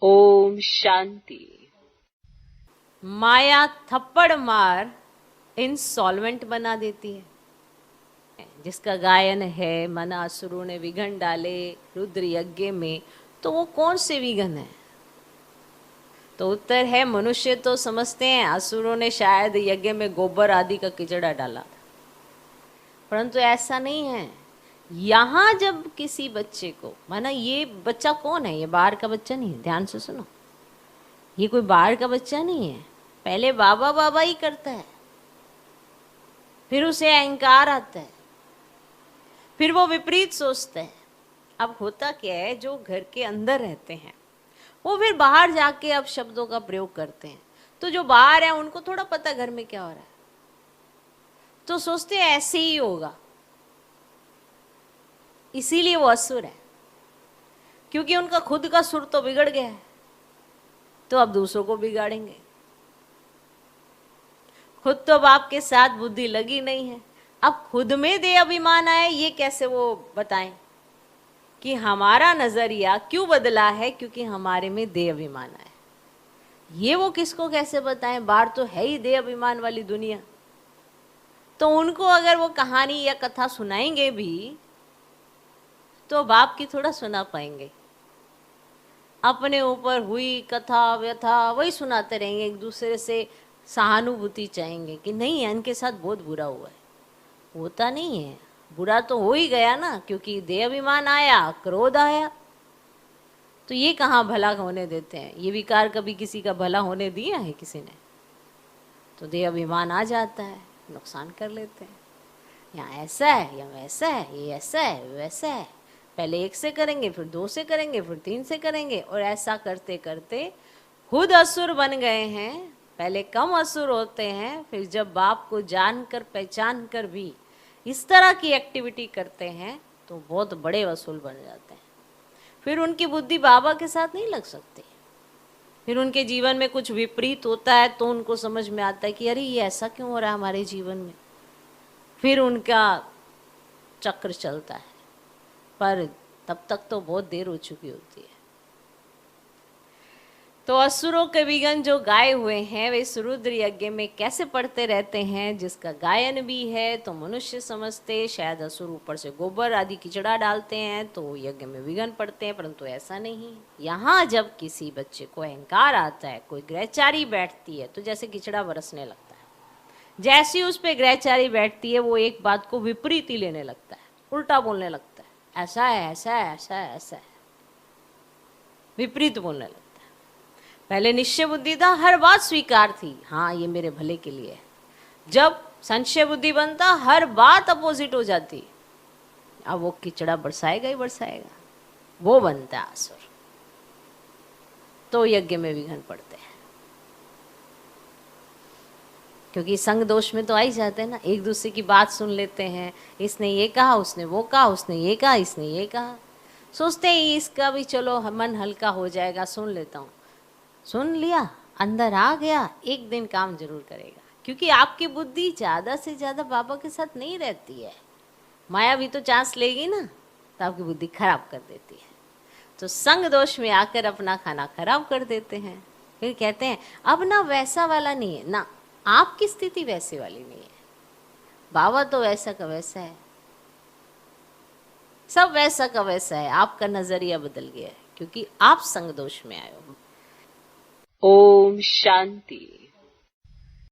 ओम शांति। माया थप्पड़ मार इंसॉल्वेंट बना देती है। जिसका गायन है मन असुरों ने विघन डाले रुद्र यज्ञ में, तो वो कौन से विघन है? तो उत्तर है, मनुष्य तो समझते हैं असुरों ने शायद यज्ञ में गोबर आदि का किचड़ा डाला, परंतु ऐसा नहीं है। यहाँ जब किसी बच्चे को, माना ये बच्चा कौन है, ये बाहर का बच्चा नहीं है, ध्यान से सुनो, ये कोई बाहर का बच्चा नहीं है। पहले बाबा बाबा ही करता है, फिर उसे अहंकार आता है, फिर वो विपरीत सोचता है। अब होता क्या है, जो घर के अंदर रहते हैं वो फिर बाहर जाके अब शब्दों का प्रयोग करते हैं। तो जो बाहर है उनको थोड़ा पता घर में क्या हो रहा है, तो सोचते हैं ऐसे ही होगा, इसीलिए वो असुर है। क्योंकि उनका खुद का सुर तो बिगड़ गया है, तो अब दूसरों को बिगाड़ेंगे। खुद तो बाप के साथ बुद्धि लगी नहीं है, अब खुद में दे अभिमान आए, ये कैसे वो बताएं कि हमारा नजरिया क्यों बदला है? क्योंकि हमारे में दे अभिमान आए। ये वो किसको कैसे बताएं? बाहर तो है ही दे अभिमान वाली दुनिया। तो उनको अगर वो कहानी या कथा सुनाएंगे भी तो बाप की थोड़ा सुना पाएंगे। अपने ऊपर हुई कथा व्यथा वही सुनाते रहेंगे, एक दूसरे से सहानुभूति चाहेंगे कि नहीं इनके साथ बहुत बुरा हुआ है। होता नहीं है, बुरा तो हो ही गया ना, क्योंकि देह अभिमान आया, क्रोध आया, तो ये कहाँ भला होने देते हैं? ये विकार कभी किसी का भला होने दिया है किसी ने? तो देह अभिमान आ जाता है, नुकसान कर लेते हैं। यहाँ ऐसा है, यहाँ वैसा है, ये ऐसा है वैसा है, पहले एक से करेंगे, फिर दो से करेंगे, फिर तीन से करेंगे, और ऐसा करते करते खुद असुर बन गए हैं। पहले कम असुर होते हैं, फिर जब बाप को जानकर पहचान कर भी इस तरह की एक्टिविटी करते हैं तो बहुत बड़े वसूल बन जाते हैं। फिर उनकी बुद्धि बाबा के साथ नहीं लग सकती। फिर उनके जीवन में कुछ विपरीत होता है तो उनको समझ में आता है कि अरे ये ऐसा क्यों हो रहा है हमारे जीवन में। फिर उनका चक्र चलता है, पर तब तक तो बहुत देर हो चुकी होती है। तो असुरों के विघन जो गाए हुए हैं वे इस रुद्र यज्ञ में कैसे पढ़ते रहते हैं? जिसका गायन भी है तो मनुष्य समझते शायद असुर ऊपर से गोबर आदि किचड़ा डालते हैं तो यज्ञ में विघन पड़ते हैं, परंतु ऐसा नहीं। यहाँ जब किसी बच्चे को अहंकार आता है, कोई ग्रहचारी बैठती है, तो जैसे किचड़ा बरसने लगता है। जैसी उस पर ग्रहचारी बैठती है वो एक बात को विपरीत ही लेने लगता है, उल्टा बोलने लगता है, ऐसा है ऐसा है ऐसा है ऐसा है, विपरीत बोलने लगता है। पहले निश्चय बुद्धि था, हर बात स्वीकार थी, हाँ ये मेरे भले के लिए। जब संशय बुद्धि बनता, हर बात अपोजिट हो जाती, अब वो किचड़ा बरसाएगा ही बरसाएगा, वो बनता है असुर। तो यज्ञ में विघन पड़ते हैं, क्योंकि संग दोष में तो आ ही जाते हैं ना। एक दूसरे की बात सुन लेते हैं, इसने ये कहा, उसने वो कहा, उसने ये कहा, इसने ये कहा, सोचते हैं इसका भी चलो मन हल्का हो जाएगा, सुन लेता हूँ। सुन लिया, अंदर आ गया, एक दिन काम जरूर करेगा, क्योंकि आपकी बुद्धि ज़्यादा से ज़्यादा बाबा के साथ नहीं रहती है। माया भी तो चांस लेगी ना, तो आपकी बुद्धि खराब कर देती है। तो संग दोष में आकर अपना खाना खराब कर देते हैं। फिर कहते हैं अब ना वैसा वाला नहीं है ना, आपकी स्थिति वैसे वाली नहीं है, बाबा तो वैसा का वैसा है, सब वैसा का वैसा है। आपका नजरिया बदल गया है, क्योंकि आप संग दोष में आए हो। ओम शांति।